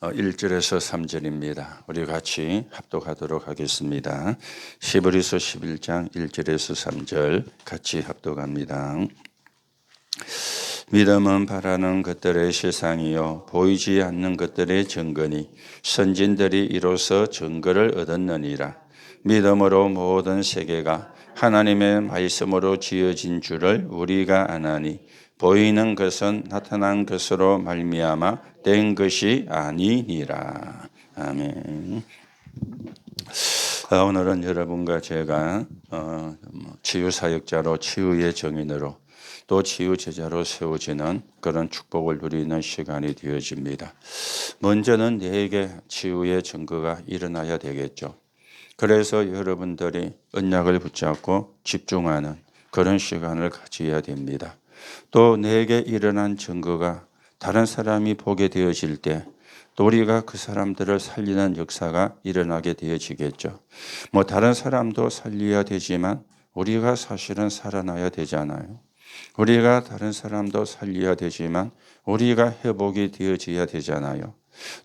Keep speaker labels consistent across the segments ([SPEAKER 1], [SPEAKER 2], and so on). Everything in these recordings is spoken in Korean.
[SPEAKER 1] 1절에서 3절입니다. 우리 같이 합독하도록 하겠습니다. 히브리서 11장 1절에서 3절 같이 합독합니다. 믿음은 바라는 것들의 실상이요 보이지 않는 것들의 증거니 선진들이 이로써 증거를 얻었느니라. 믿음으로 모든 세계가 하나님의 말씀으로 지어진 줄을 우리가 아나니 보이는 것은 나타난 것으로 말미암아 된 것이 아니니라. 아멘. 오늘은 여러분과 제가 치유사역자로 치유의 정인으로 또 치유제자로 세워지는 그런 축복을 누리는 시간이 되어집니다. 먼저는 내게 치유의 증거가 일어나야 되겠죠. 그래서 여러분들이 언약을 붙잡고 집중하는 그런 시간을 가져야 됩니다. 또 내게 일어난 증거가 다른 사람이 보게 되어질 때 또 우리가 그 사람들을 살리는 역사가 일어나게 되어지겠죠. 다른 사람도 살려야 되지만 우리가 사실은 살아나야 되잖아요. 우리가 다른 사람도 살려야 되지만 우리가 회복이 되어져야 되잖아요.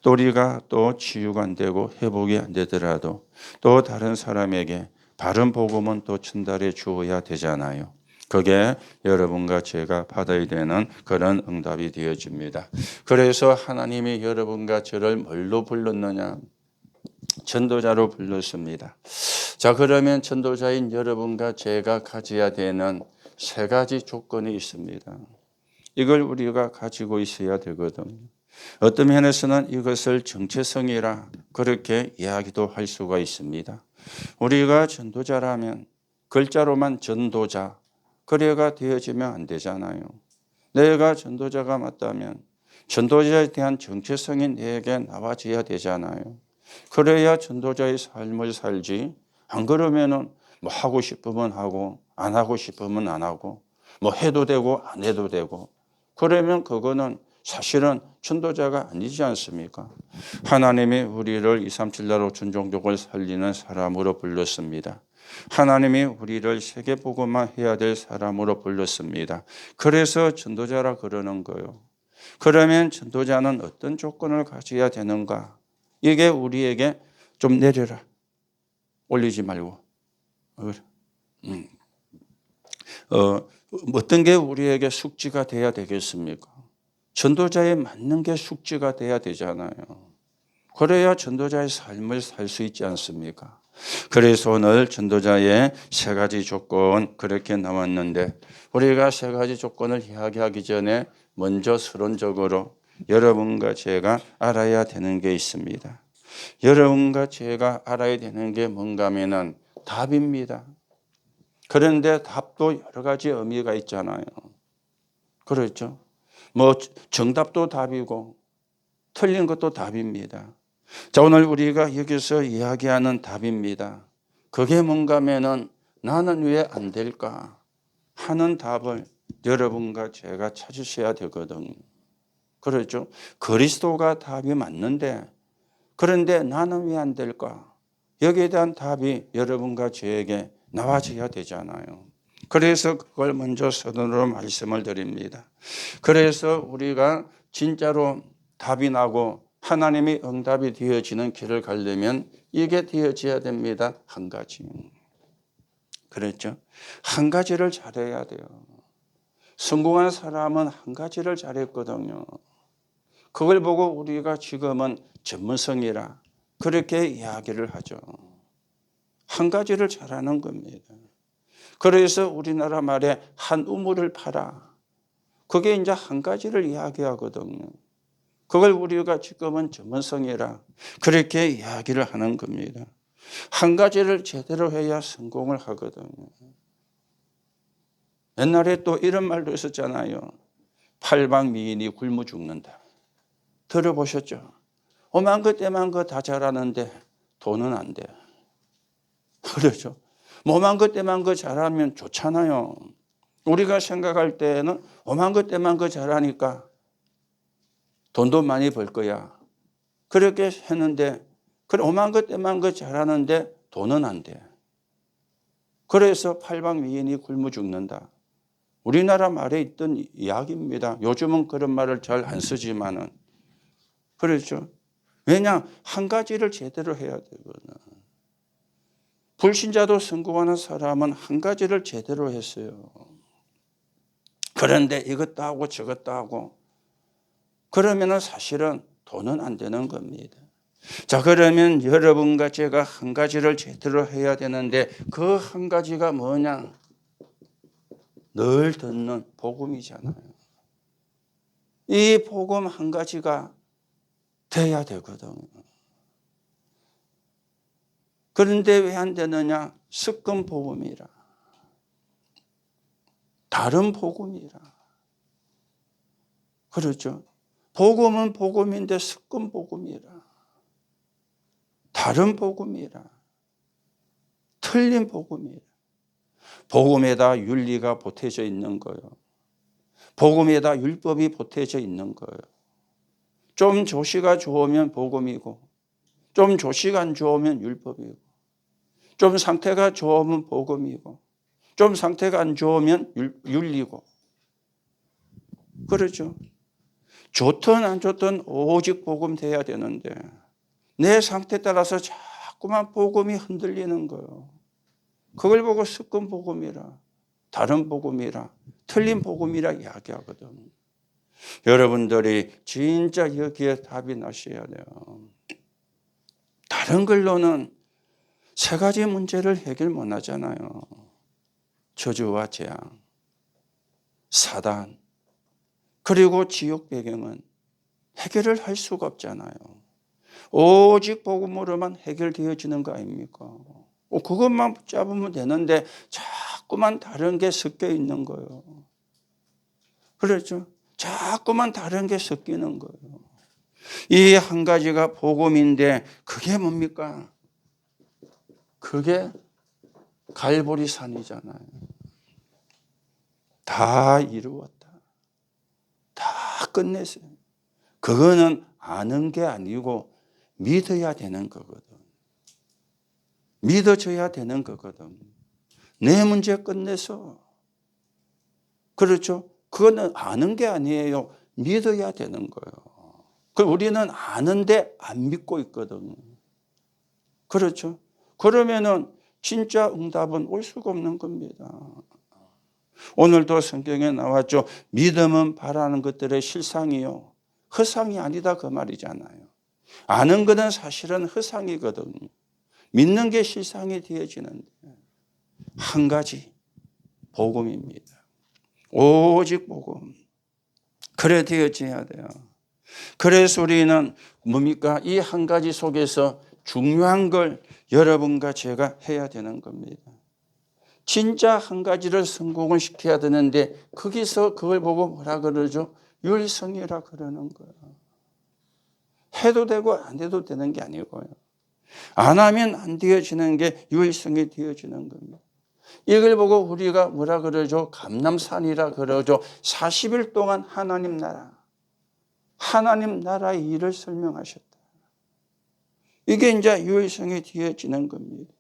[SPEAKER 1] 또 우리가 또 치유가 안 되고 회복이 안 되더라도 또 다른 사람에게 바른 복음은 또 전달해 주어야 되잖아요. 그게 여러분과 제가 받아야 되는 그런 응답이 되어집니다. 그래서 하나님이 여러분과 저를 뭘로 불렀느냐? 전도자로 불렀습니다. 자, 그러면 전도자인 여러분과 제가 가져야 되는 세 가지 조건이 있습니다. 이걸 우리가 가지고 있어야 되거든요. 어떤 면에서는 이것을 정체성이라 그렇게 이야기도 할 수가 있습니다. 우리가 전도자라면 글자로만 전도자, 그래가 되어지면 안 되잖아요. 내가 전도자가 맞다면 전도자에 대한 정체성이 내게 나와져야 되잖아요. 그래야 전도자의 삶을 살지. 안 그러면은 하고 싶으면 하고 안 하고 싶으면 안 하고 해도 되고 안 해도 되고 그러면 그거는 사실은 전도자가 아니지 않습니까? 하나님이 우리를 237나로 전종족을 살리는 사람으로 불렀습니다. 하나님이 우리를 세계복음화 해야 될 사람으로 불렀습니다. 그래서 전도자라 그러는 거예요. 그러면 전도자는 어떤 조건을 가져야 되는가? 이게 우리에게 좀 내려라. 올리지 말고. 어떤 게 우리에게 숙지가 돼야 되겠습니까? 전도자에 맞는 게 숙지가 돼야 되잖아요. 그래야 전도자의 삶을 살 수 있지 않습니까? 그래서 오늘 전도자의 세 가지 조건 그렇게 나왔는데 우리가 세 가지 조건을 이야기하기 전에 먼저 서론적으로 여러분과 제가 알아야 되는 게 있습니다. 여러분과 제가 알아야 되는 게 뭔가 하면은 답입니다. 그런데 답도 여러 가지 의미가 있잖아요. 그렇죠? 정답도 답이고 틀린 것도 답입니다. 자, 오늘 우리가 여기서 이야기하는 답입니다. 그게 뭔가 하면은 나는 왜 안 될까 하는 답을 여러분과 제가 찾으셔야 되거든요. 그렇죠? 그리스도가 답이 맞는데 그런데 나는 왜 안 될까? 여기에 대한 답이 여러분과 저에게 나와줘야 되잖아요. 그래서 그걸 먼저 서론으로 말씀을 드립니다. 그래서 우리가 진짜로 답이 나고 하나님이 응답이 되어지는 길을 가려면 이게 되어져야 됩니다. 한 가지. 그렇죠? 한 가지를 잘해야 돼요. 성공한 사람은 한 가지를 잘했거든요. 그걸 보고 우리가 지금은 전문성이라 그렇게 이야기를 하죠. 한 가지를 잘하는 겁니다. 그래서 우리나라 말에 한 우물을 파라. 그게 이제 한 가지를 이야기하거든요. 그걸 우리가 지금은 전문성이라 그렇게 이야기를 하는 겁니다. 한 가지를 제대로 해야 성공을 하거든요. 옛날에 또 이런 말도 있었잖아요. 팔방미인이 굶어 죽는다. 들어보셨죠? 오만 것 때만 거 다 잘하는데 돈은 안 돼. 그렇죠? 오만 것 때만 거 잘하면 좋잖아요. 우리가 생각할 때는 오만 것 때만 거 잘하니까 돈도 많이 벌 거야. 그렇게 했는데 오만 것 때만 거 잘하는데 돈은 안 돼. 그래서 팔방미인이 굶어 죽는다. 우리나라 말에 있던 이야기입니다. 요즘은 그런 말을 잘 안 쓰지만은 그렇죠. 왜냐? 한 가지를 제대로 해야 되거든. 불신자도 성공하는 사람은 한 가지를 제대로 했어요. 그런데 이것도 하고 저것도 하고 그러면은 사실은 돈은 안 되는 겁니다. 자, 그러면 여러분과 제가 한 가지를 제대로 해야 되는데 그 한 가지가 뭐냐? 늘 듣는 복음이잖아요. 이 복음 한 가지가 돼야 되거든요. 그런데 왜 안 되느냐? 습관 복음이라. 다른 복음이라. 그렇죠? 복음은 복음인데 습관 복음이라. 다른 복음이라. 틀린 복음이라. 복음에다 윤리가 보태져 있는 거예요. 복음에다 율법이 보태져 있는 거예요. 좀 조시가 좋으면 복음이고 좀 조시가 안 좋으면 율법이고 좀 상태가 좋으면 복음이고 좀 상태가 안 좋으면 윤리고 그렇죠. 좋든 안 좋든 오직 복음 돼야 되는데 내 상태 따라서 자꾸만 복음이 흔들리는 거예요. 그걸 보고 습관 복음이라 다른 복음이라 틀린 복음이라 이야기하거든. 여러분들이 진짜 여기에 답이 나셔야 돼요. 다른 걸로는 세 가지 문제를 해결 못 하잖아요. 저주와 재앙, 사단, 그리고 지옥 배경은 해결을 할 수가 없잖아요. 오직 복음으로만 해결되어지는 거 아닙니까? 그것만 붙잡으면 되는데 자꾸만 다른 게 섞여 있는 거예요. 그렇죠? 자꾸만 다른 게 섞이는 거예요. 이 한 가지가 복음인데 그게 뭡니까? 그게 갈보리산이잖아요. 다 이루었다. 다 끝냈어요. 그거는 아는 게 아니고 믿어야 되는 거거든. 믿어줘야 되는 거거든. 내 문제 끝내서. 그렇죠? 그거는 아는 게 아니에요. 믿어야 되는 거예요. 우리는 아는데 안 믿고 있거든요. 그렇죠? 그러면은 진짜 응답은 올 수가 없는 겁니다. 오늘도 성경에 나왔죠. 믿음은 바라는 것들의 실상이요. 허상이 아니다 그 말이잖아요. 아는 것은 사실은 허상이거든요. 믿는 게 실상이 되어지는데 한 가지 복음입니다. 오직 복음. 그래 되어져야 돼요. 그래서 우리는 뭡니까? 이 한 가지 속에서 중요한 걸 여러분과 제가 해야 되는 겁니다. 진짜 한 가지를 성공을 시켜야 되는데 거기서 그걸 보고 뭐라 그러죠? 율성이라 그러는 거예요. 해도 되고 안 해도 되는 게 아니고요. 안 하면 안 되어지는 게 율성이 되어지는 겁니다. 이걸 보고 우리가 뭐라 그러죠? 감람산이라 그러죠. 40일 동안 하나님 나라의 일을 설명하셨다. 이게 이제 율성이 되어지는 겁니다.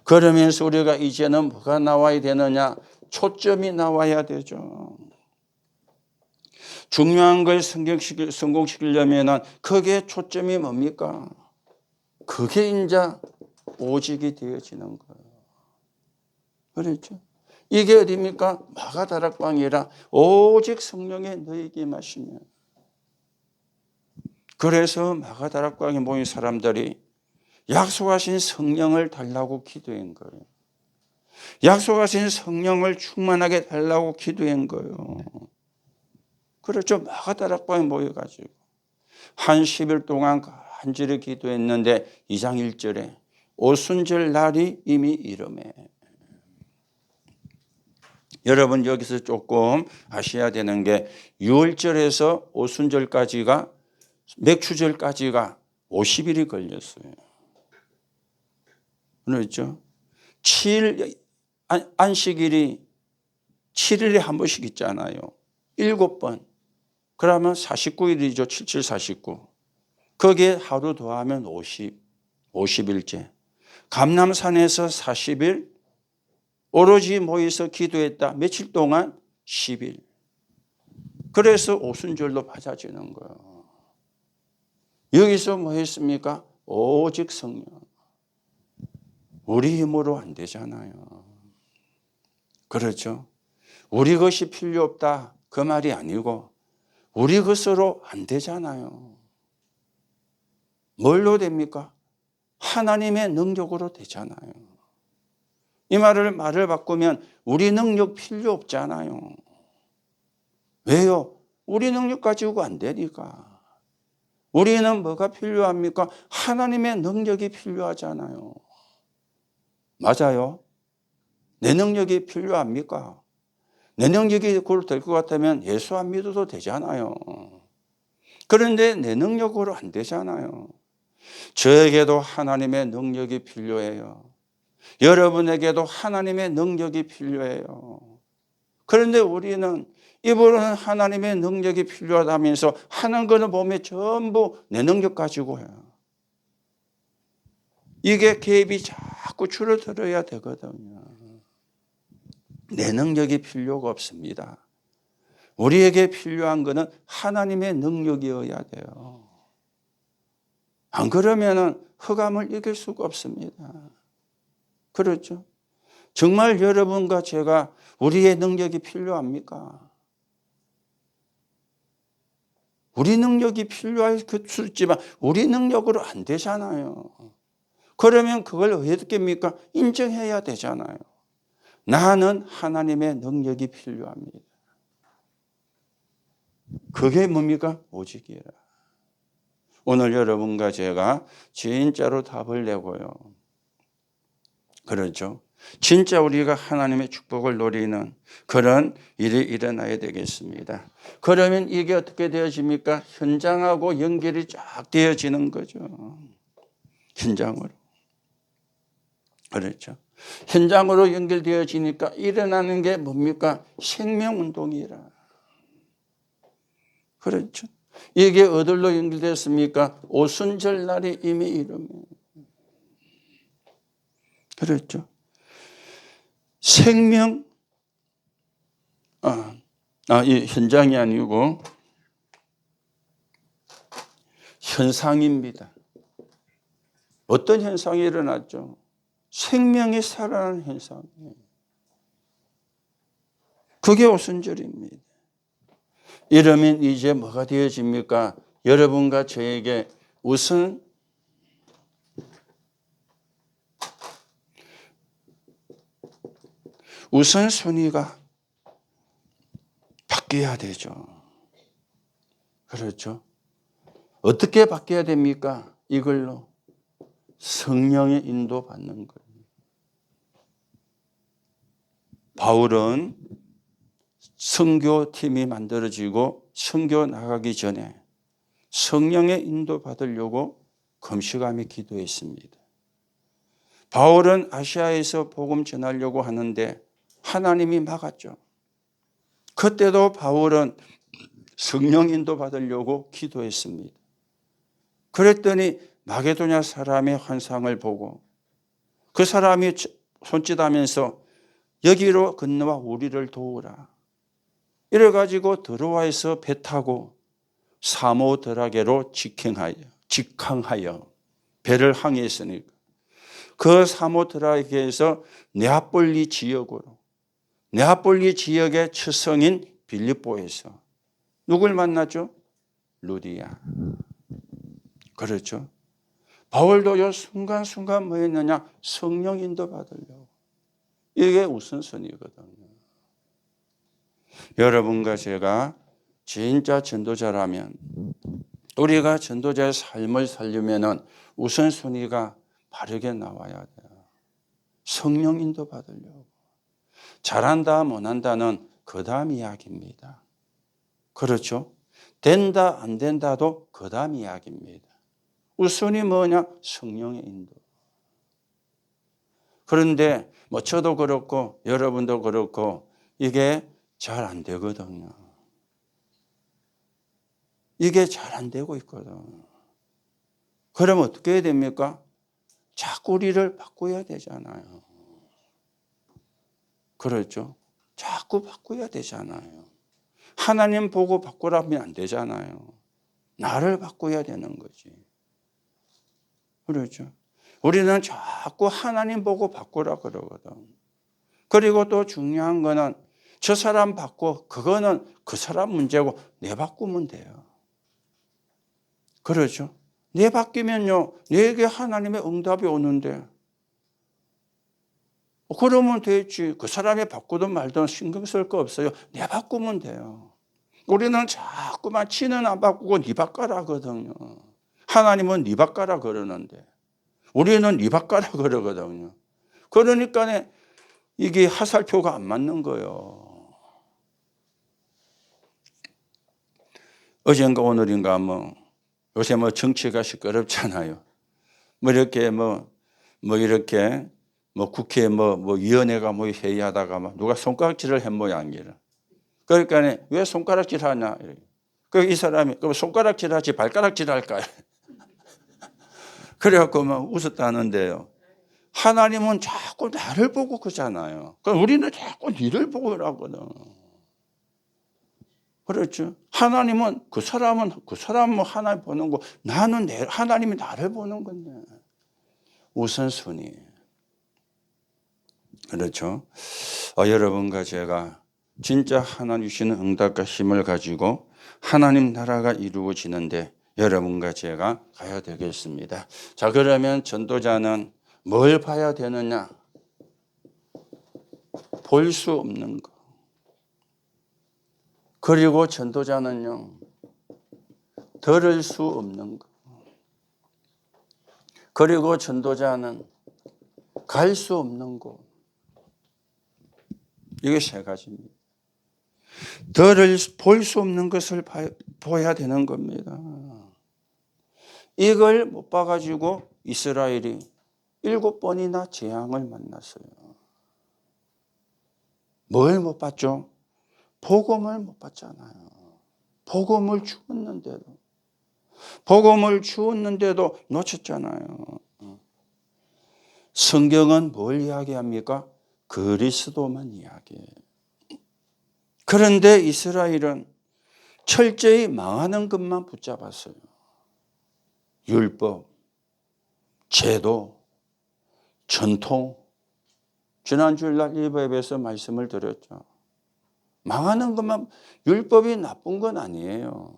[SPEAKER 1] 그러면서 우리가 이제는 뭐가 나와야 되느냐? 초점이 나와야 되죠. 중요한 걸 성공시키려면 그게 초점이 뭡니까? 그게 이제 오직이 되어지는 거예요. 그렇죠? 이게 어디입니까? 마가다락방이라 오직 성령에 너희에게 마시면. 그래서 마가다락방에 모인 사람들이 약속하신 성령을 달라고 기도한 거예요. 약속하신 성령을 충만하게 달라고 기도한 거예요. 그렇죠. 마가다락방에 모여가지고 한 10일 동안 간절히 기도했는데 2장 1절에 오순절 날이 이미 이르매. 여러분 여기서 조금 아셔야 되는 게 6월절에서 오순절까지가 맥추절까지가 50일이 걸렸어요. 그렇죠? 7일 안식일이 7일에 한 번씩 있잖아요. 7번. 그러면 49일이죠. 77, 49. 거기에 하루 더하면 50일째. 감람산에서 40일 오로지 모여서 기도했다. 며칠 동안? 10일. 그래서 오순절로 맞아지는 거예요. 여기서 뭐 했습니까? 오직 성령. 우리 힘으로 안 되잖아요. 그렇죠? 우리 것이 필요 없다 그 말이 아니고 우리 것으로 안 되잖아요. 뭘로 됩니까? 하나님의 능력으로 되잖아요. 이 말을 바꾸면 우리 능력 필요 없잖아요. 왜요? 우리 능력 가지고 안 되니까. 우리는 뭐가 필요합니까? 하나님의 능력이 필요하잖아요. 맞아요? 내 능력이 필요합니까? 내 능력이 그걸 될 것 같다면 예수 안 믿어도 되잖아요. 그런데 내 능력으로 안 되잖아요. 저에게도 하나님의 능력이 필요해요. 여러분에게도 하나님의 능력이 필요해요. 그런데 우리는 이분은 하나님의 능력이 필요하다면서 하는 거는 보면 전부 내 능력 가지고 해요. 이게 갭이 자꾸 줄어들어야 되거든요. 내 능력이 필요가 없습니다. 우리에게 필요한 것은 하나님의 능력이어야 돼요. 안 그러면 흑암을 이길 수가 없습니다. 그렇죠? 정말 여러분과 제가 우리의 능력이 필요합니까? 우리 능력이 필요할 수 있지만 우리 능력으로 안 되잖아요. 그러면 그걸 어떻게 합니까? 인정해야 되잖아요. 나는 하나님의 능력이 필요합니다. 그게 뭡니까? 오직이라. 오늘 여러분과 제가 진짜로 답을 내고요. 그렇죠? 진짜 우리가 하나님의 축복을 노리는 그런 일이 일어나야 되겠습니다. 그러면 이게 어떻게 되어집니까? 현장하고 연결이 쫙 되어지는 거죠. 현장으로. 그렇죠? 현장으로 연결되어지니까 일어나는 게 뭡니까? 생명운동이라. 그렇죠? 이게 어디로 연결됐습니까? 오순절 날이 이미 이르면. 그렇죠? 생명, 이 현장이 아니고 현상입니다. 어떤 현상이 일어났죠? 생명이 살아나는 현상이에요. 그게 오순절입니다. 이러면 이제 뭐가 되어집니까? 여러분과 저에게 우선순위가 바뀌어야 되죠. 그렇죠? 어떻게 바뀌어야 됩니까? 이걸로 성령의 인도 받는 거예요. 바울은 선교팀이 만들어지고 선교 나가기 전에 성령의 인도 받으려고 금식하며 기도했습니다. 바울은 아시아에서 복음 전하려고 하는데 하나님이 막았죠. 그때도 바울은 성령 인도 받으려고 기도했습니다. 그랬더니 마게도냐 사람의 환상을 보고 그 사람이 손짓하면서 여기로 건너와 우리를 도우라. 이래가지고 드로아에서 배 타고 사모드라게로 직항하여 배를 항해했으니까 그 사모드라게에서 네아폴리 지역의 처성인 빌립보에서 누굴 만났죠? 루디아. 그렇죠. 바울도요 순간순간 뭐 했느냐? 성령 인도 받으려고. 이게 우선순위거든요. 여러분과 제가 진짜 전도자라면 우리가 전도자의 삶을 살려면 우선순위가 바르게 나와야 돼요. 성령 인도 받으려고. 잘한다 못한다는 그 다음 이야기입니다. 그렇죠? 된다 안 된다도 그 다음 이야기입니다. 우선이 뭐냐? 성령의 인도. 그런데 뭐 저도 그렇고 여러분도 그렇고 이게 잘 안 되거든요. 이게 잘 안 되고 있거든. 그러면 어떻게 해야 됩니까? 자꾸 우리를 바꿔야 되잖아요. 그렇죠? 자꾸 바꿔야 되잖아요. 하나님 보고 바꾸라면 안 되잖아요. 나를 바꿔야 되는 거지. 그렇죠. 우리는 자꾸 하나님 보고 바꾸라 그러거든. 그리고 또 중요한 거는 저 사람 바꿔, 그거는 그 사람 문제고 내 바꾸면 돼요. 그렇죠. 내 바뀌면요, 내게 하나님의 응답이 오는데 그러면 되지. 그 사람이 바꾸든 말든 신경 쓸 거 없어요. 내 바꾸면 돼요. 우리는 자꾸만 치는 안 바꾸고 니 바꿔라 하거든요. 하나님은 니 바꿔라 그러는데 우리는 니 바꿔라 그러거든요. 그러니까 이게 하살표가 안 맞는 거예요. 어젠가 오늘인가 요새 정치가 시끄럽잖아요. 이렇게 이렇게 국회 위원회가 회의하다가 누가 손가락질을 한 모양이라. 그러니까 왜 손가락질 하냐. 이 사람이 그럼 손가락질 하지 발가락질 할까요? 그래갖고 웃었다는데요. 하나님은 자꾸 나를 보고 그러잖아요. 그럼 우리는 자꾸 니를 보고 그러거든. 그렇죠. 하나님은 그 사람은 하나님 보는 거, 나는 하나님이 나를 보는 건데. 우선순위. 그렇죠. 여러분과 제가 진짜 하나님 주시는 응답과 힘을 가지고 하나님 나라가 이루어지는데 여러분과 제가 가야 되겠습니다. 자, 그러면 전도자는 뭘 봐야 되느냐? 볼 수 없는 거. 그리고 전도자는요, 들을 수 없는 거. 그리고 전도자는 갈 수 없는 곳. 이게 세 가지입니다. 볼 수 없는 것을 보여야 되는 겁니다. 이걸 못 봐가지고 이스라엘이 7번이나 재앙을 만났어요. 뭘 못 봤죠? 복음을 못 봤잖아요. 복음을 주었는데도 놓쳤잖아요. 성경은 뭘 이야기합니까? 그리스도만 이야기해요. 그런데 이스라엘은 철저히 망하는 것만 붙잡았어요. 율법, 제도, 전통. 지난주일날 일부에서 말씀을 드렸죠. 망하는 것만, 율법이 나쁜 건 아니에요.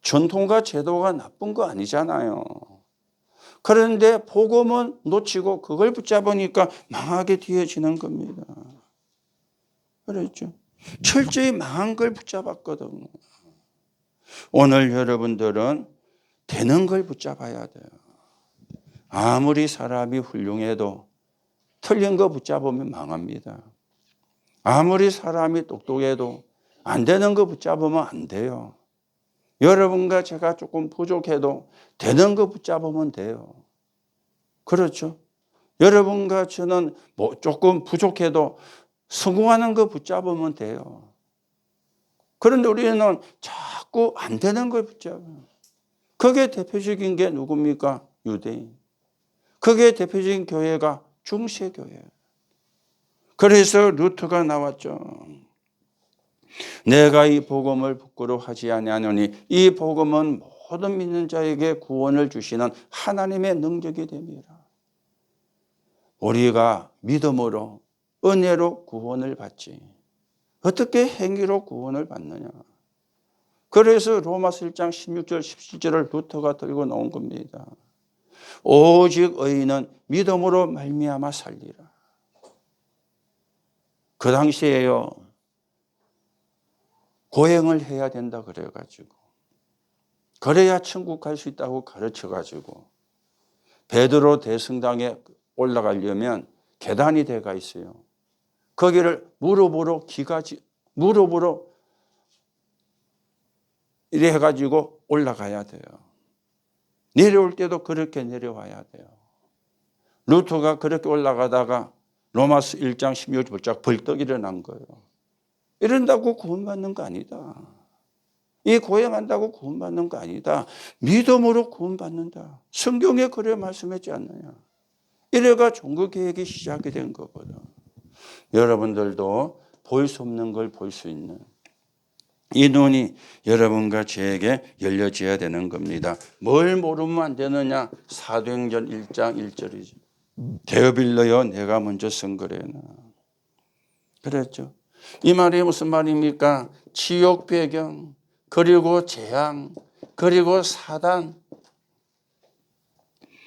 [SPEAKER 1] 전통과 제도가 나쁜 거 아니잖아요. 그런데 복음은 놓치고 그걸 붙잡으니까 망하게 되어지는 겁니다. 그렇죠. 철저히 망한 걸 붙잡았거든요. 오늘 여러분들은 되는 걸 붙잡아야 돼요. 아무리 사람이 훌륭해도 틀린 거 붙잡으면 망합니다. 아무리 사람이 똑똑해도 안 되는 거 붙잡으면 안 돼요. 여러분과 제가 조금 부족해도 되는 거 붙잡으면 돼요. 그렇죠? 여러분과 저는 조금 부족해도 성공하는 거 붙잡으면 돼요. 그런데 우리는 자꾸 안 되는 걸 붙잡아요. 그게 대표적인 게 누굽니까? 유대인. 그게 대표적인 교회가 중세교회예요. 그래서 루터가 나왔죠. 내가 이 복음을 부끄러워하지 아니하노니 이 복음은 모든 믿는 자에게 구원을 주시는 하나님의 능력이 됩니다. 우리가 믿음으로 은혜로 구원을 받지. 어떻게 행위로 구원을 받느냐. 그래서 로마서 1장 16절 17절을 루터가 들고 나온 겁니다. 오직 의인은 믿음으로 말미암아 살리라. 그 당시에요. 고행을 해야 된다 그래가지고 그래야 천국 갈 수 있다고 가르쳐가지고 베드로 대성당에 올라가려면 계단이 돼가 있어요. 거기를 무릎으로 이래 해가지고 올라가야 돼요. 내려올 때도 그렇게 내려와야 돼요. 루터가 그렇게 올라가다가 로마서 1장 16절 벌떡 일어난 거예요. 이런다고 구원받는 거 아니다. 이 고행한다고 구원받는 거 아니다. 믿음으로 구원받는다. 성경에 그래 말씀하지 않느냐. 이래가 종교 개혁이 시작이 된 거거든. 여러분들도 볼 수 없는 걸 볼 수 있는 이 눈이 여러분과 저에게 열려져야 되는 겁니다. 뭘 모르면 안 되느냐? 사도행전 1장 1절이죠. 데어빌러여 내가 먼저 선거래나. 그랬죠. 이 말이 무슨 말입니까? 지옥 배경, 그리고 재앙, 그리고 사단,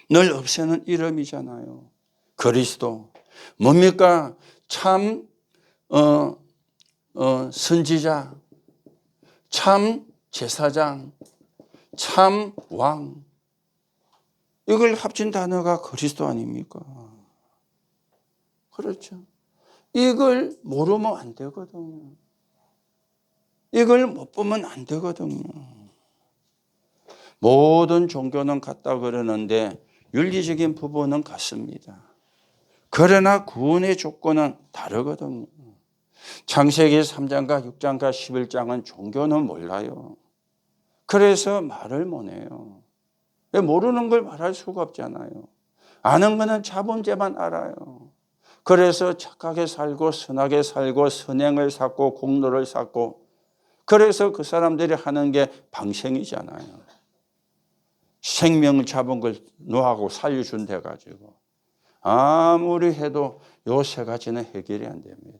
[SPEAKER 1] 늘 없애는 이름이잖아요. 그리스도. 뭡니까? 참 선지자, 참 제사장, 참 왕. 이걸 합친 단어가 그리스도 아닙니까? 그렇죠. 이걸 모르면 안 되거든요. 이걸 못 보면 안 되거든요. 모든 종교는 같다 그러는데 윤리적인 부분은 같습니다. 그러나 구원의 조건은 다르거든요. 창세기 3장과 6장과 11장은 종교는 몰라요. 그래서 말을 못해요. 모르는 걸 말할 수가 없잖아요. 아는 거는 자본제만 알아요. 그래서 착하게 살고 선하게 살고 선행을 쌓고 공로를 쌓고, 그래서 그 사람들이 하는 게 방생이잖아요. 생명을 잡은 걸 노하고 살려준 데 가지고 아무리 해도 요 세 가지는 해결이 안 됩니다.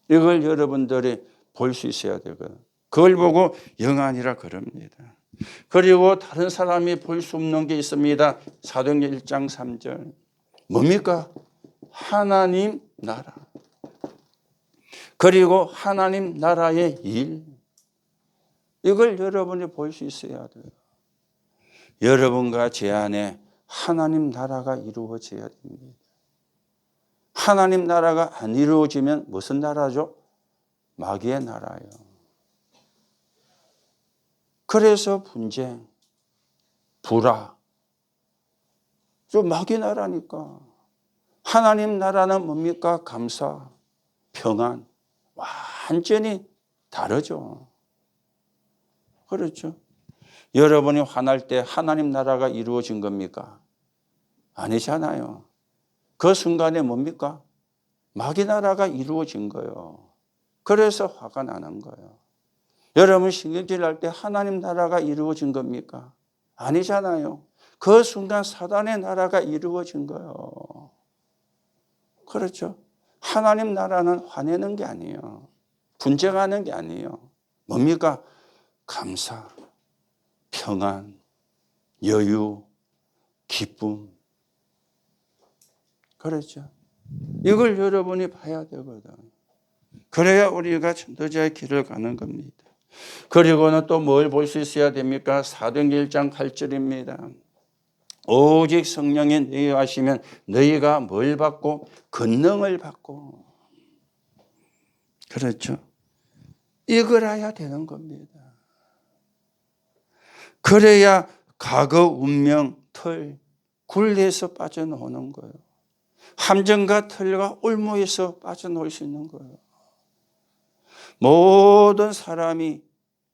[SPEAKER 1] 이걸 여러분들이 볼 수 있어야 되거든요. 그걸 보고 영안이라 그럽니다. 그리고 다른 사람이 볼 수 없는 게 있습니다. 사도행전 1장 3절. 뭡니까? 하나님 나라. 그리고 하나님 나라의 일. 이걸 여러분이 볼 수 있어야 돼요. 여러분과 제 안에 하나님 나라가 이루어져야 됩니다. 하나님 나라가 안 이루어지면 무슨 나라죠? 마귀의 나라예요. 그래서 분쟁, 불화, 저 마귀 나라니까. 하나님 나라는 뭡니까? 감사, 평안, 완전히 다르죠. 그렇죠. 여러분이 화날 때 하나님 나라가 이루어진 겁니까? 아니잖아요. 그 순간에 뭡니까? 마귀 나라가 이루어진 거예요. 그래서 화가 나는 거예요. 여러분 신경질 날 때 하나님 나라가 이루어진 겁니까? 아니잖아요. 그 순간 사단의 나라가 이루어진 거예요. 그렇죠. 하나님 나라는 화내는 게 아니에요. 분쟁하는 게 아니에요. 뭡니까? 감사, 평안, 여유, 기쁨. 그렇죠. 이걸 여러분이 봐야 되거든. 그래야 우리가 전도자의 길을 가는 겁니다. 그리고는 또 뭘 볼 수 있어야 됩니까? 사도행전 1장 8절입니다. 오직 성령이 너희와 하시면 너희가 뭘 받고? 권능을 받고. 그렇죠. 이걸 해야 되는 겁니다. 그래야 과거 운명, 틀, 굴레에서 빠져나오는 거예요. 함정과 틀과 올무에서 빠져나올 수 있는 거예요. 모든 사람이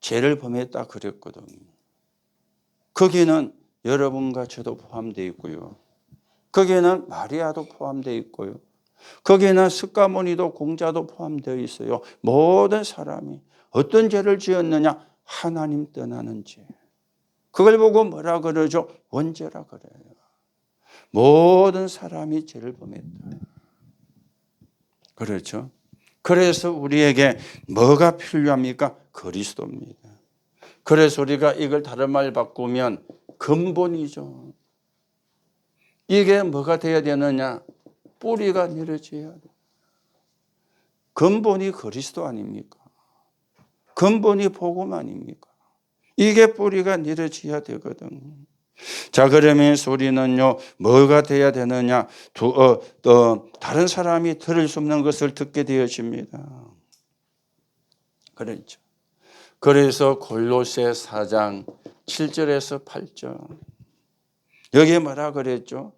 [SPEAKER 1] 죄를 범했다 그랬거든요. 거기는 여러분과 저도 포함되어 있고요. 거기에는 마리아도 포함되어 있고요. 거기에는 스가모니도 공자도 포함되어 있어요. 모든 사람이 어떤 죄를 지었느냐? 하나님 떠나는 죄. 그걸 보고 뭐라 그러죠? 원죄라 그래요. 모든 사람이 죄를 범했다. 그렇죠? 그래서 우리에게 뭐가 필요합니까? 그리스도입니다. 그래서 우리가 이걸 다른 말 바꾸면 근본이죠. 이게 뭐가 되어야 되느냐? 뿌리가 내려져야 돼요. 근본이 그리스도 아닙니까? 근본이 복음 아닙니까? 이게 뿌리가 내려져야 되거든. 자, 그러면서 우리는요, 뭐가 돼야 되느냐? 다른 사람이 들을 수 없는 것을 듣게 되어집니다. 그렇죠. 그래서 골로새 4장 7절에서 8절. 여기에 뭐라 그랬죠?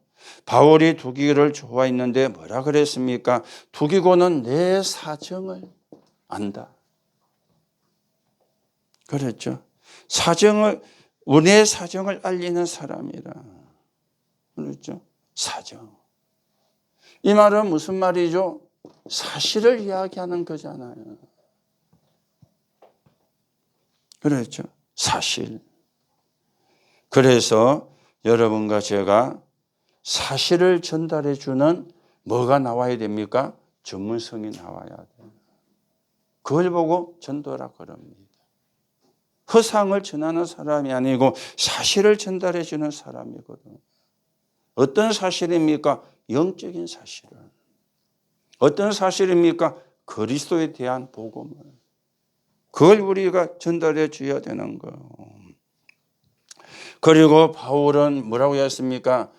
[SPEAKER 1] 바울이 두기를 좋아했는데 뭐라 그랬습니까? 두기고는 내 사정을 안다. 그랬죠. 내 사정을 알리는 사람이라. 그렇죠. 사정. 이 말은 무슨 말이죠? 사실을 이야기하는 거잖아요. 그렇죠. 사실. 그래서 여러분과 제가 사실을 전달해 주는 뭐가 나와야 됩니까? 전문성이 나와야 돼요. 그걸 보고 전도라 그럽니다. 허상을 전하는 사람이 아니고 사실을 전달해 주는 사람이거든요. 어떤 사실입니까? 영적인 사실을. 어떤 사실입니까? 그리스도에 대한 복음을. 그걸 우리가 전달해 줘야 되는 거예요. 그리고 바울은 뭐라고 했습니까?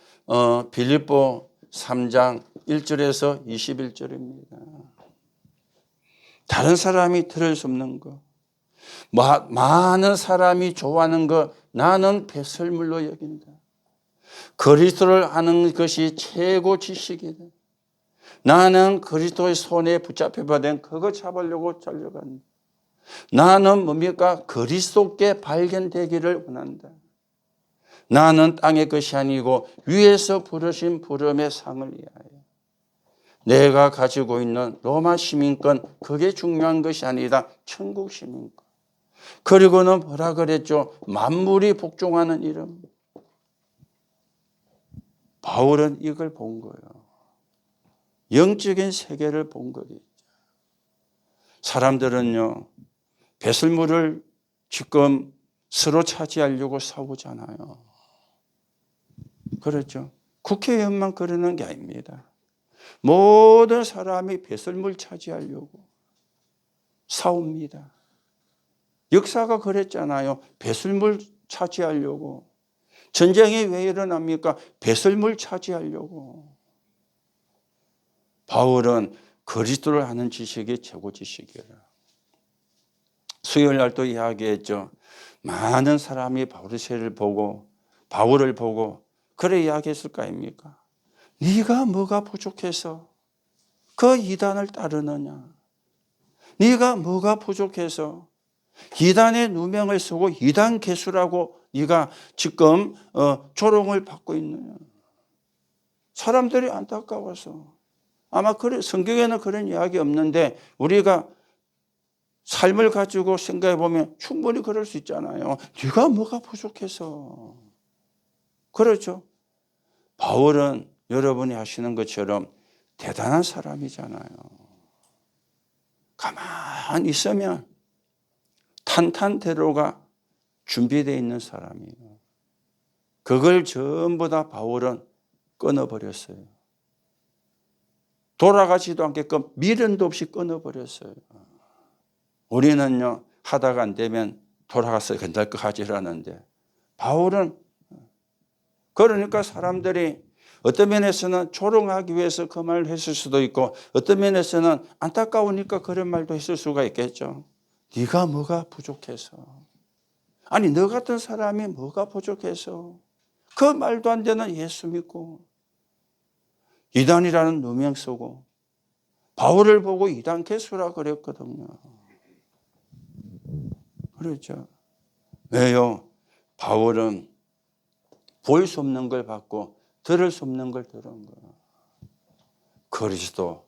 [SPEAKER 1] 빌립보 3장 1절에서 21절입니다. 다른 사람이 들을 수 없는 거, 많은 사람이 좋아하는 거 나는 배설물로 여긴다. 그리스도를 아는 것이 최고 지식이다. 나는 그리스도의 손에 붙잡혀 받은 그거 잡으려고 달려간다. 나는 뭡니까? 그리스도께 발견되기를 원한다. 나는 땅의 것이 아니고 위에서 부르신 부름의 상을 위하여. 내가 가지고 있는 로마 시민권 그게 중요한 것이 아니다. 천국 시민권. 그리고는 뭐라 그랬죠? 만물이 복종하는 이름. 바울은 이걸 본 거예요. 영적인 세계를 본 거겠죠. 사람들은요, 배설물을 지금 서로 차지하려고 싸우잖아요. 그렇죠. 국회의원만 그러는 게 아닙니다. 모든 사람이 배설물 차지하려고 싸웁니다. 역사가 그랬잖아요. 배설물 차지하려고. 전쟁이 왜 일어납니까? 배설물 차지하려고. 바울은 그리스도를 아는 지식이 최고 지식이라. 수요일 날도 이야기했죠. 많은 사람이 바울을 보고 그래 이야기했을 거 아닙니까? 네가 뭐가 부족해서 그 이단을 따르느냐? 네가 뭐가 부족해서 이단의 누명을 쓰고 이단 개수라고 네가 지금 조롱을 받고 있느냐? 사람들이 안타까워서. 아마 성경에는 그런 이야기 없는데 우리가 삶을 가지고 생각해 보면 충분히 그럴 수 있잖아요. 네가 뭐가 부족해서. 그렇죠. 바울은 여러분이 하시는 것처럼 대단한 사람이잖아요. 가만히 있으면 탄탄대로가 준비되어 있는 사람이에요. 그걸 전부 다 바울은 끊어버렸어요. 돌아가지도 않게끔 미련도 없이 끊어버렸어요. 우리는요, 하다가 안 되면 돌아가서 건달 거 하지라는데 바울은 그러니까 사람들이 어떤 면에서는 조롱하기 위해서 그 말을 했을 수도 있고 어떤 면에서는 안타까우니까 그런 말도 했을 수가 있겠죠. 네가 뭐가 부족해서. 아니 너 같은 사람이 뭐가 부족해서. 그 말도 안 되는 예수 믿고 이단이라는 누명 쓰고 바울을 보고 이단 개수라 그랬거든요. 그렇죠. 왜요? 바울은 볼 수 없는 걸 받고 들을 수 없는 걸 들은 거예요. 그리스도.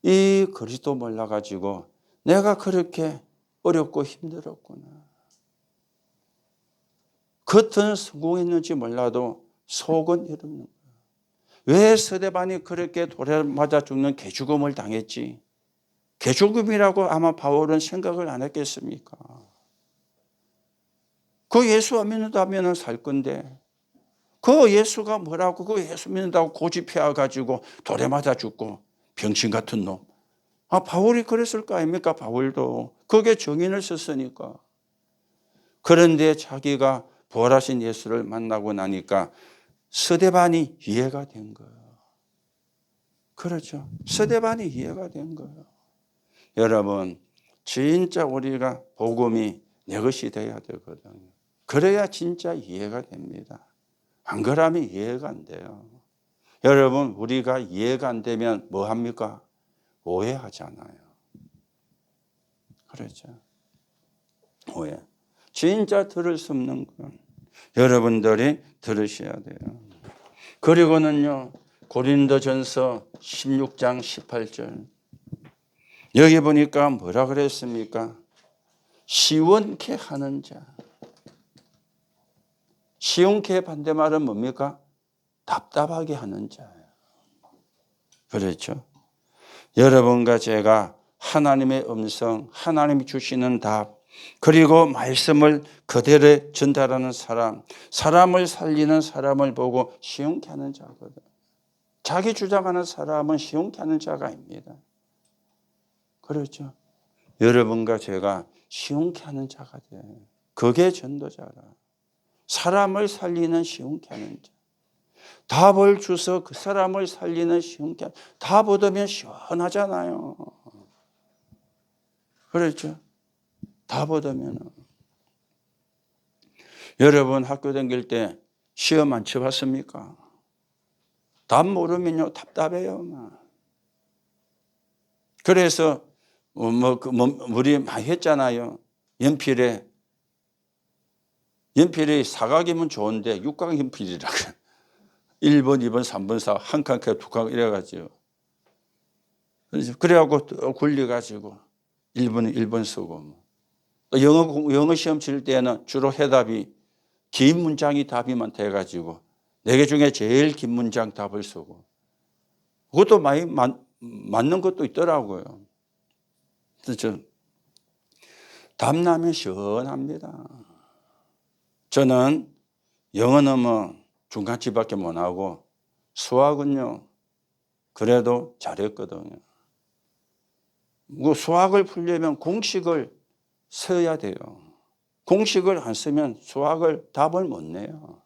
[SPEAKER 1] 이 그리스도 몰라가지고 내가 그렇게 어렵고 힘들었구나. 겉은 성공했는지 몰라도 속은 이없는 거예요. 왜 스데반이 그렇게 돌에 맞아 죽는 개죽음을 당했지? 개죽음이라고 아마 바울은 생각을 안 했겠습니까? 그 예수 안 믿는다면 살 건데 그 예수가 뭐라고 그 예수 믿는다고 고집해가지고 돌에 맞아 죽고 병신 같은 놈. 바울이 그랬을 거 아닙니까? 바울도. 그게 정인을 썼으니까. 그런데 자기가 부활하신 예수를 만나고 나니까 스데반이 이해가 된 거예요. 그렇죠. 스데반이 이해가 된 거예요. 여러분, 진짜 우리가 복음이 내 것이 돼야 되거든요. 그래야 진짜 이해가 됩니다. 안 그러면 이해가 안 돼요. 여러분, 우리가 이해가 안 되면 뭐 합니까? 오해하잖아요. 그렇죠. 오해. 진짜 들을 수 없는 건 여러분들이 들으셔야 돼요. 그리고는요, 고린도전서 16장 18절. 여기 보니까 뭐라 그랬습니까? 시원케 하는 자. 시원케 반대말은 뭡니까? 답답하게 하는 자예요. 그렇죠? 여러분과 제가 하나님의 음성, 하나님이 주시는 답, 그리고 말씀을 그대로 전달하는 사람, 사람을 살리는 사람을 보고 시원케 하는 자거든. 자기 주장하는 사람은 시원케 하는 자가 아닙니다. 그렇죠? 여러분과 제가 시원케 하는 자가 돼. 그게 전도자라. 사람을 살리는 시원케 하는 자. 답을 주서 그 사람을 살리는 시원케. 답 얻으면 시원하잖아요. 그렇죠? 답 얻으면. 여러분 학교 다닐 때 시험 안 쳐봤습니까? 답 모르면요 답답해요. 그래서 우리 많이 했잖아요. 연필에 사각이면 좋은데 육각 연필이라고. 1번, 2번, 3번, 4 한 칸, 두 칸 이래가지고. 그래갖고 또 굴려가지고 1번 쓰고. 또 영어 시험 칠 때는 주로 해답이 긴 문장이 답이만 돼가지고 4개 중에 제일 긴 문장 답을 쓰고. 그것도 많이 맞는 것도 있더라고요. 그래서 답 나면 시원합니다. 저는 영어는 뭐 중간치밖에 못하고 수학은요 그래도 잘했거든요. 수학을 풀려면 공식을 써야 돼요. 공식을 안 쓰면 수학을 답을 못 내요.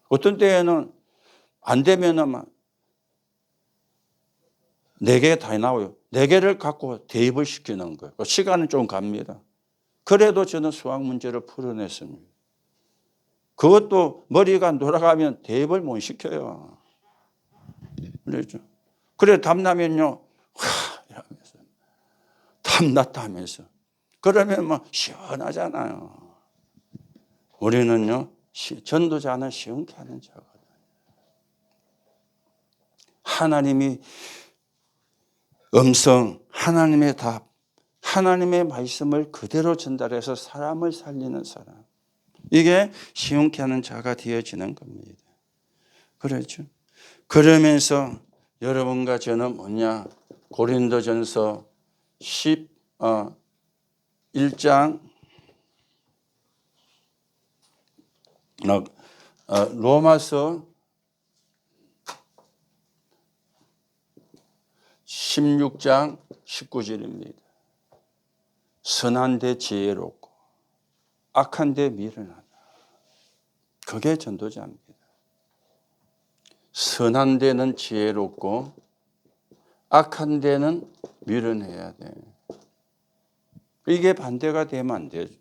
[SPEAKER 1] 어떤 때에는 안 되면은 4개 다 나와요. 4개를 갖고 대입을 시키는 거예요. 시간은 좀 갑니다. 그래도 저는 수학 문제를 풀어냈습니다. 그것도 머리가 돌아가면 대입을 못 시켜요. 그렇죠. 그래 답 나면요. 이러면서 답 났다 하면서 그러면 뭐 시원하잖아요. 우리는요 전도자는 시원케 하는 자거든요. 하나님이 음성, 하나님의 답, 하나님의 말씀을 그대로 전달해서 사람을 살리는 사람. 이게 시원케 하는 자가 되어지는 겁니다. 그렇죠. 그러면서 여러분과 저는 뭐냐? 고린도전서 11장 로마서 16장 19절입니다. 선한 데 지혜롭고 악한 데 미련하다. 그게 전도자입니다. 선한 데는 지혜롭고 악한 데는 미련해야 돼. 이게 반대가 되면 안 되죠.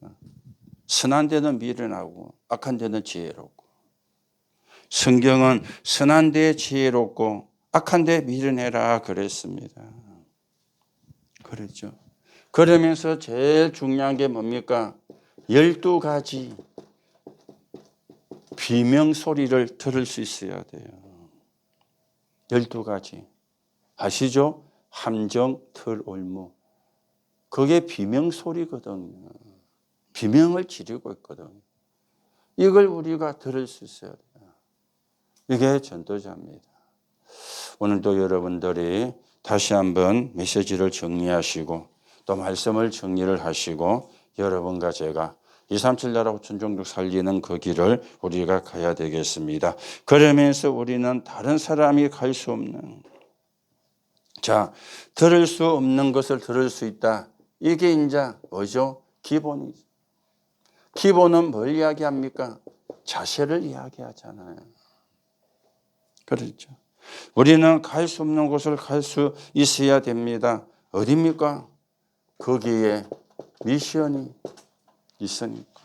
[SPEAKER 1] 선한 데는 미련하고 악한 데는 지혜롭고. 성경은 선한 데 지혜롭고 악한 데 미련해라 그랬습니다. 그랬죠. 그러면서 제일 중요한 게 뭡니까? 12가지 비명 소리를 들을 수 있어야 돼요. 12가지. 아시죠? 함정, 틀, 올무. 그게 비명 소리거든요. 비명을 지르고 있거든요. 이걸 우리가 들을 수 있어야 돼요. 이게 전도자입니다. 오늘도 여러분들이 다시 한번 메시지를 정리하시고 또 말씀을 정리를 하시고 여러분과 제가 237 나라 5천 종족 살리는 그 길을 우리가 가야 되겠습니다. 그러면서 우리는 다른 사람이 갈 수 없는 들을 수 없는 것을 들을 수 있다. 이게 이제 뭐죠? 기본이죠. 기본은 뭘 이야기합니까? 자세를 이야기하잖아요. 그렇죠. 우리는 갈 수 없는 곳을 갈 수 있어야 됩니다. 어디입니까? 거기에 미션이 있으니까.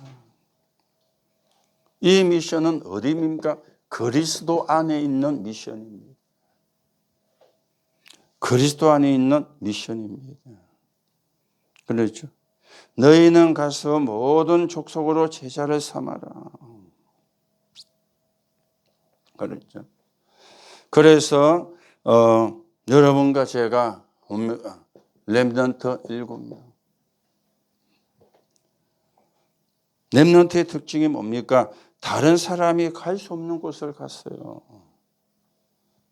[SPEAKER 1] 이 미션은 어디입니까? 그리스도 안에 있는 미션입니다. 그리스도 안에 있는 미션입니다. 그렇죠. 너희는 가서 모든 족속으로 제자를 삼아라. 그렇죠. 그래서 여러분과 제가 렘넌트 7명. 렘넌트의 특징이 뭡니까? 다른 사람이 갈 수 없는 곳을 갔어요.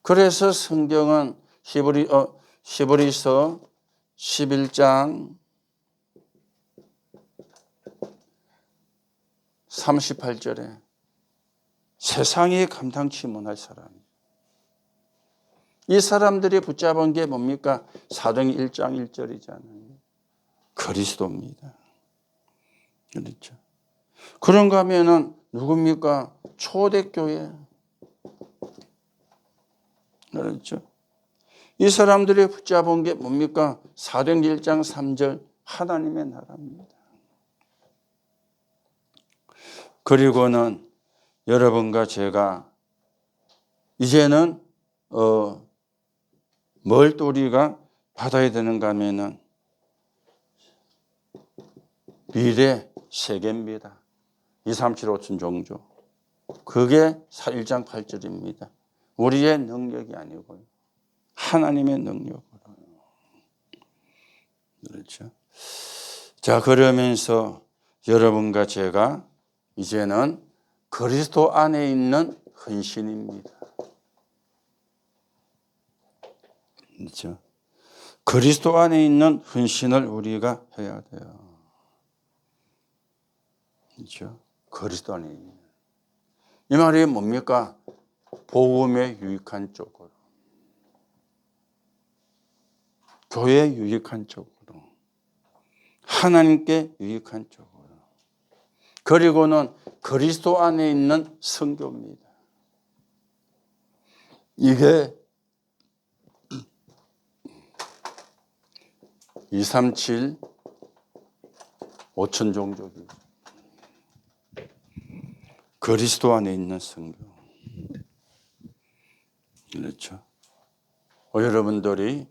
[SPEAKER 1] 그래서 성경은 히브리서 11장 38절에 세상이 감당치 못할 사람. 이 사람들이 붙잡은 게 뭡니까? 사도행 1장 1절이잖아요. 그리스도입니다. 그렇죠. 그런가 하면은 누굽니까? 초대교회. 그렇죠. 이 사람들이 붙잡은 게 뭡니까? 사도행 1장 3절 하나님의 나라입니다. 그리고는 여러분과 제가 이제는 뭘 또 우리가 받아야 되는가 하면은 미래 세계입니다. 2, 3, 7, 5천 종족. 그게 1장 8절입니다. 우리의 능력이 아니고요. 하나님의 능력으로. 그렇죠. 자, 그러면서 여러분과 제가 이제는 그리스도 안에 있는 헌신입니다. 그렇죠. 그리스도 안에 있는 헌신을 우리가 해야 돼요. 그렇죠. 그리스도 안에 있는. 이 말이 뭡니까? 복음에 유익한 쪽으로. 교회에 유익한 쪽으로. 하나님께 유익한 쪽으로. 그리고는 그리스도 안에 있는 선교입니다. 이게 237 5천 종족이 그리스도 안에 있는 선교. 그렇죠. 여러분들이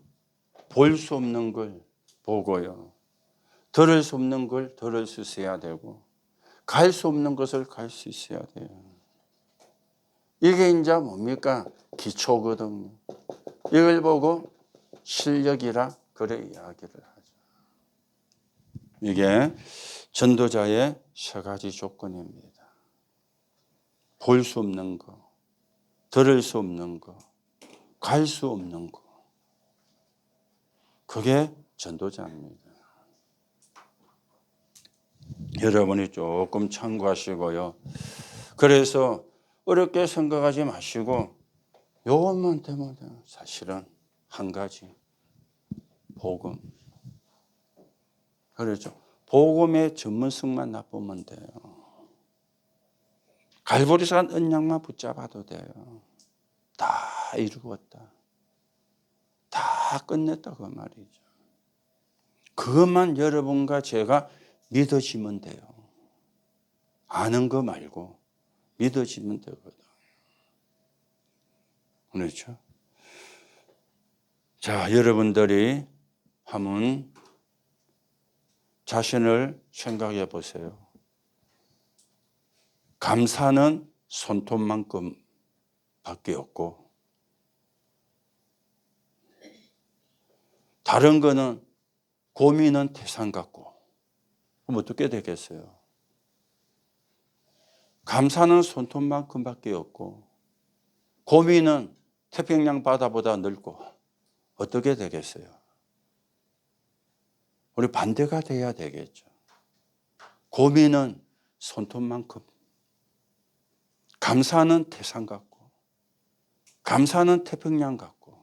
[SPEAKER 1] 볼 수 없는 걸 보고요. 들을 수 없는 걸 들을 수 있어야 되고 갈 수 없는 것을 갈 수 있어야 돼요. 이게 이제 뭡니까? 기초거든요. 이걸 보고 실력이라 그래 이야기를 하죠. 이게 전도자의 세 가지 조건입니다. 볼 수 없는 거, 들을 수 없는 거, 갈 수 없는 거. 그게 전도자입니다. 여러분이 조금 참고하시고요. 그래서 어렵게 생각하지 마시고 요것만 되면 돼요. 사실은 한 가지. 복음. 그렇죠. 복음의 전문성만 나쁘면 돼요. 갈보리산 언약만 붙잡아도 돼요. 다 이루었다. 다 끝냈다 그 말이죠. 그것만 여러분과 제가 믿어지면 돼요. 아는 거 말고 믿어지면 되거든. 그렇죠? 자, 여러분들이 한번 자신을 생각해 보세요. 감사는 손톱만큼 밖에 없고 다른 거는 고민은 태산 같고 그럼 어떻게 되겠어요? 감사는 손톱만큼 밖에 없고 고민은 태평양 바다보다 넓고 어떻게 되겠어요? 우리 반대가 돼야 되겠죠. 고민은 손톱만큼 감사는 태산 같고 감사는 태평양 같고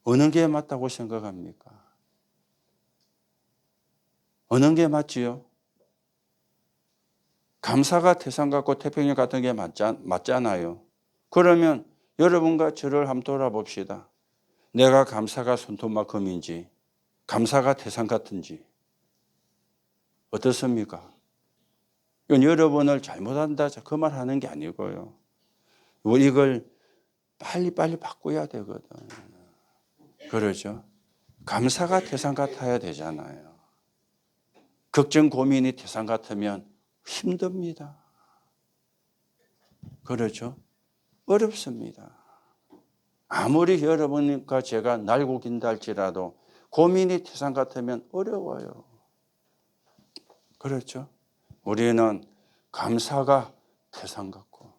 [SPEAKER 1] 어느 게 맞다고 생각합니까? 어느 게 맞지요? 감사가 태산 같고 태평양 같은 게 맞잖아요. 그러면 여러분과 저를 한번 돌아봅시다. 내가 감사가 손톱만큼인지 감사가 태산 같은지 어떻습니까? 이건 여러분을 잘못한다 그 말 하는 게 아니고요. 이걸 빨리빨리 바꿔야 되거든. 그러죠. 감사가 태산 같아야 되잖아요. 걱정 고민이 태산 같으면 힘듭니다. 그렇죠. 어렵습니다. 아무리 여러분과 제가 날고 긴다 할지라도 고민이 태산 같으면 어려워요. 그렇죠. 우리는 감사가 태산 같고,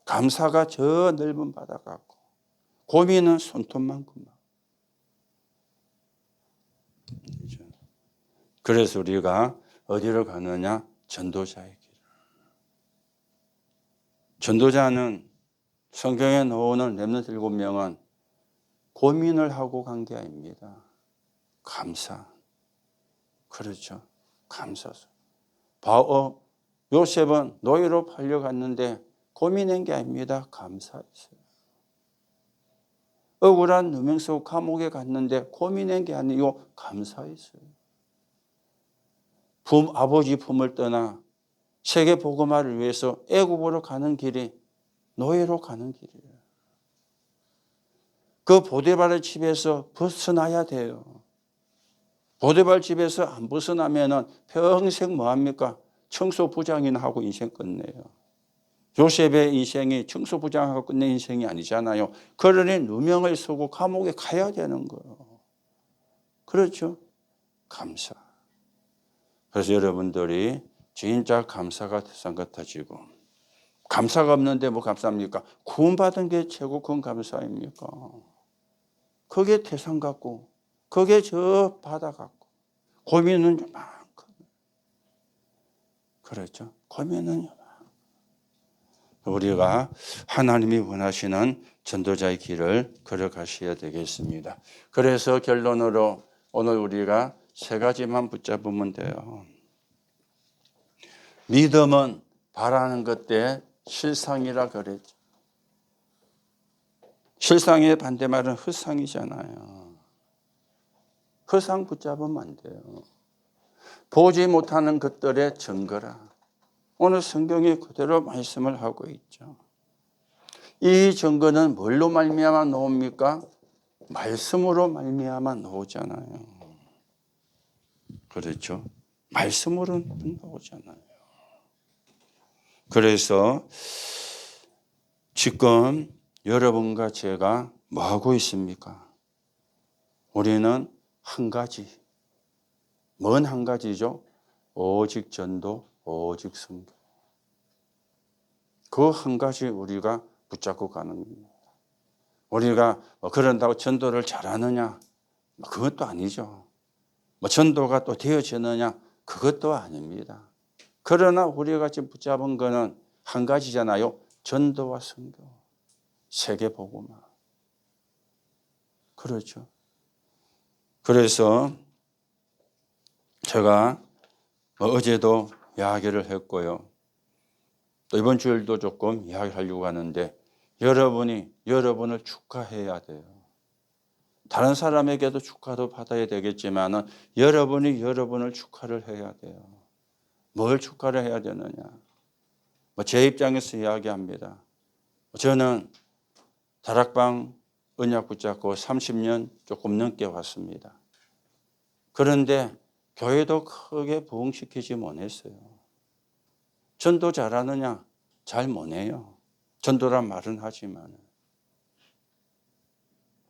[SPEAKER 1] 감사가 저 넓은 바다 같고, 고민은 손톱만큼만. 그래서 우리가 어디로 가느냐? 전도자의 길. 전도자는 성경에 나오는 렘넌트 7명은 고민을 하고 간 게 아닙니다. 감사. 그렇죠. 감사서. 요셉은 노예로 팔려갔는데 고민한 게 아닙니다. 감사했어요. 억울한 누명석 감옥에 갔는데 고민한 게 아니고 감사했어요. 아버지 품을 떠나 세계 복음화를 위해서 애굽으로 가는 길이 노예로 가는 길이에요. 그 보디발의 집에서 벗어나야 돼요. 보디발 집에서 안 벗어나면은 평생 뭐합니까? 청소부장이나 하고 인생 끝내요. 요셉의 인생이 청소부장하고 끝낸 인생이 아니잖아요. 그러니 누명을 쓰고 감옥에 가야 되는 거예요. 그렇죠? 감사. 그래서 여러분들이 진짜 감사가 태산 같아지고, 감사가 없는데 뭐 감사합니까? 구원받은 게 최고 큰 감사입니까? 그게 태산 같고, 그게 저 바다 같고, 고민은 요만큼. 그렇죠? 고민은 요만큼. 우리가 하나님이 원하시는 전도자의 길을 걸어가셔야 되겠습니다. 그래서 결론으로 오늘 우리가 3가지만 붙잡으면 돼요. 믿음은 바라는 것에 실상이라 그랬죠. 실상의 반대말은 허상이잖아요. 허상 붙잡으면 안 돼요. 보지 못하는 것들의 증거라. 오늘 성경이 그대로 말씀을 하고 있죠. 이 증거는 뭘로 말미암아 나옵니까? 말씀으로 말미암아 나오잖아요. 그렇죠? 말씀으로 나오잖아요. 그래서 지금 여러분과 제가 뭐 하고 있습니까? 우리는 한 가지, 뭔 한 가지죠? 오직 전도, 오직 선교. 그 한 가지 우리가 붙잡고 가는 겁니다. 우리가 그런다고 전도를 잘하느냐? 그것도 아니죠. 전도가 또 되어지느냐? 그것도 아닙니다. 그러나 우리가 지금 붙잡은 거는 한 가지잖아요. 전도와 선교. 세계 복음화. 그렇죠. 그래서 제가 어제도 이야기를 했고요. 또 이번 주일도 조금 이야기하려고 하는데, 여러분이 여러분을 축하해야 돼요. 다른 사람에게도 축하도 받아야 되겠지만 여러분이 여러분을 축하를 해야 돼요. 뭘 축하를 해야 되느냐? 제 입장에서 이야기합니다. 저는 다락방 언약 붙잡고 30년 조금 넘게 왔습니다. 그런데 교회도 크게 부흥시키지 못했어요. 전도 잘하느냐? 잘 못해요. 전도란 말은 하지만.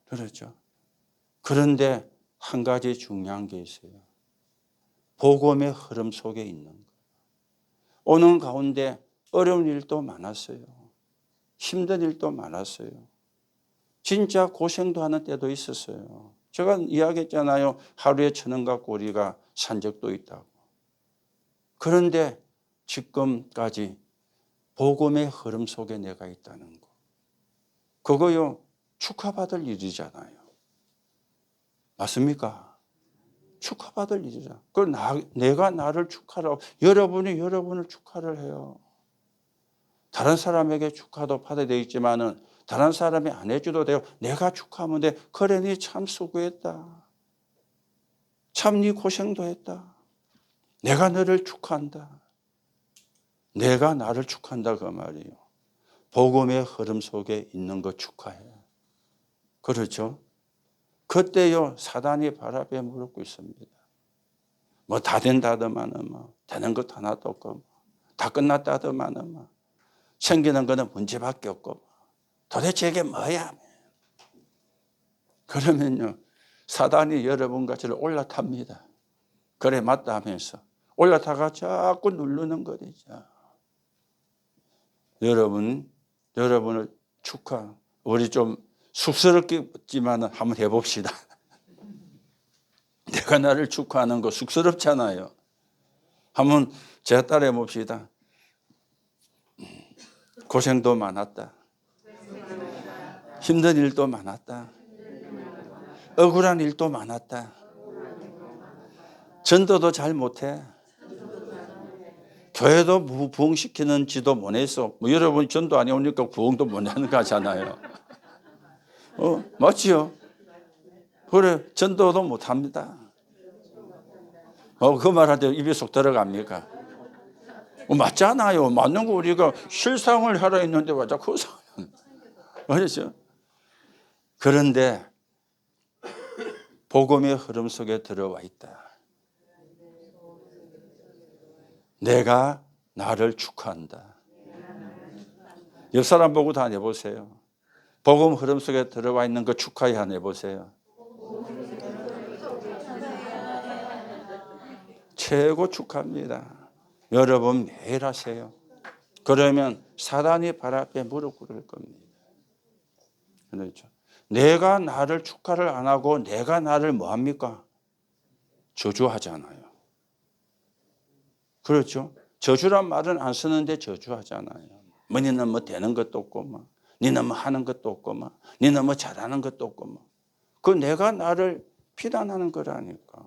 [SPEAKER 1] 그렇죠. 그런데 한 가지 중요한 게 있어요. 복음의 흐름 속에 있는 거예요. 오는 가운데 어려운 일도 많았어요. 힘든 일도 많았어요. 진짜 고생도 하는 때도 있었어요. 제가 이야기했잖아요. 하루에 1,000원 갖고 우리가 산 적도 있다고. 그런데 지금까지 복음의 흐름 속에 내가 있다는 거. 그거요, 축하받을 일이잖아요. 맞습니까? 축하받을 일이잖아요. 내가 나를 축하라고, 여러분이 여러분을 축하를 해요. 다른 사람에게 축하도 받아야 되겠지만은 다른 사람이 안 해줘도 돼요. 내가 축하하면 돼. 그래, 니 참 수고했다. 참 니 고생도 했다. 내가 너를 축하한다. 내가 나를 축하한다 그 말이에요. 복음의 흐름 속에 있는 거 축하해. 그렇죠? 그때요, 사단이 발 앞에 무릎 꿇습니다. 뭐 다 된다더만은 되는 것 하나도 없고, 다 끝났다더만은 생기는 거는 문제밖에 없고, 도대체 이게 뭐야? 그러면요, 사단이 여러분과 저를 올라탑니다. 그래 맞다 하면서 올라타가 자꾸 누르는 거죠. 여러분을 축하. 우리 좀 쑥스럽겠지만 한번 해봅시다. 내가 나를 축하하는 거 쑥스럽잖아요. 한번 제가 따라해 봅시다. 고생도 많았다. 힘든 일도 많았다. 억울한 일도 많았다. 전도도 잘 못해. 교회도 부흥시키는지도 못했어. 뭐 여러분 전도 안 해오니까 부흥도 못하는 거잖아요. 맞지요? 그래, 전도도 못합니다. 그 말할 때 입에 쏙 들어갑니까? 맞잖아요. 맞는 거 우리가 실상을 하라 했는데 왜 자꾸 그렇죠? 그런데 복음의 흐름 속에 들어와 있다. 내가 나를 축하한다. 옆 사람 보고 다 내보세요. 복음 흐름 속에 들어와 있는 거 축하해 안 해보세요. 최고 축하합니다. 여러분 매일 하세요. 그러면 사단이 발 앞에 무릎 꿇을 겁니다. 그렇죠. 내가 나를 축하를 안 하고 내가 나를 뭐 합니까? 저주하잖아요. 그렇죠. 저주란 말은 안 쓰는데 저주하잖아요. 뭐 니는 뭐 되는 것도 없고 막 니는 뭐 하는 것도 없고 막 니는 뭐 잘하는 것도 없고 막 그 내가 나를 비난하는 거라니까.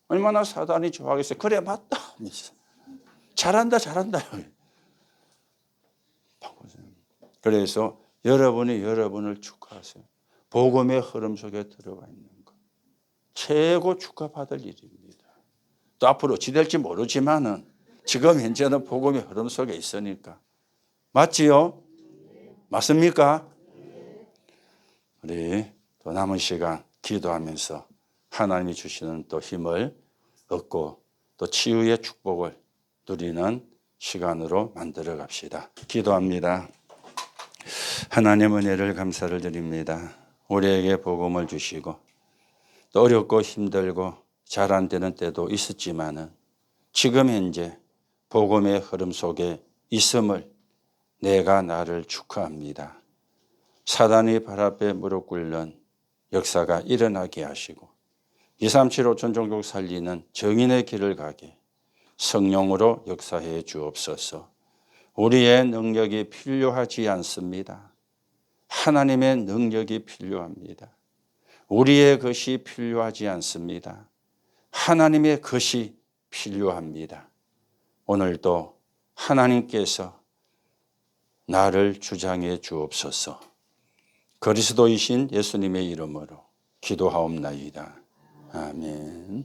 [SPEAKER 1] 얼마나 사단이 좋아하겠어요. 그래 맞다. 잘한다. 그래서 여러분이 여러분을 축하하세요. 복음의 흐름 속에 들어가 있는 것. 최고 축하받을 일입니다. 또 앞으로 어찌 될지 모르지만은 지금 현재는 복음의 흐름 속에 있으니까. 맞지요? 맞습니까? 우리 또 남은 시간 기도하면서 하나님이 주시는 또 힘을 얻고 또 치유의 축복을 누리는 시간으로 만들어 갑시다. 기도합니다. 하나님 은혜를 감사를 드립니다. 우리에게 복음을 주시고 또 어렵고 힘들고 잘 안 되는 때도 있었지만은 지금 현재 복음의 흐름 속에 있음을 내가 나를 축하합니다. 사단이 발 앞에 무릎 꿇는 역사가 일어나게 하시고 237 5천 종족 살리는 정인의 길을 가게 성령으로 역사해 주옵소서. 우리의 능력이 필요하지 않습니다. 하나님의 능력이 필요합니다. 우리의 것이 필요하지 않습니다. 하나님의 것이 필요합니다. 오늘도 하나님께서 나를 주장해 주옵소서. 그리스도이신 예수님의 이름으로 기도하옵나이다. 아멘.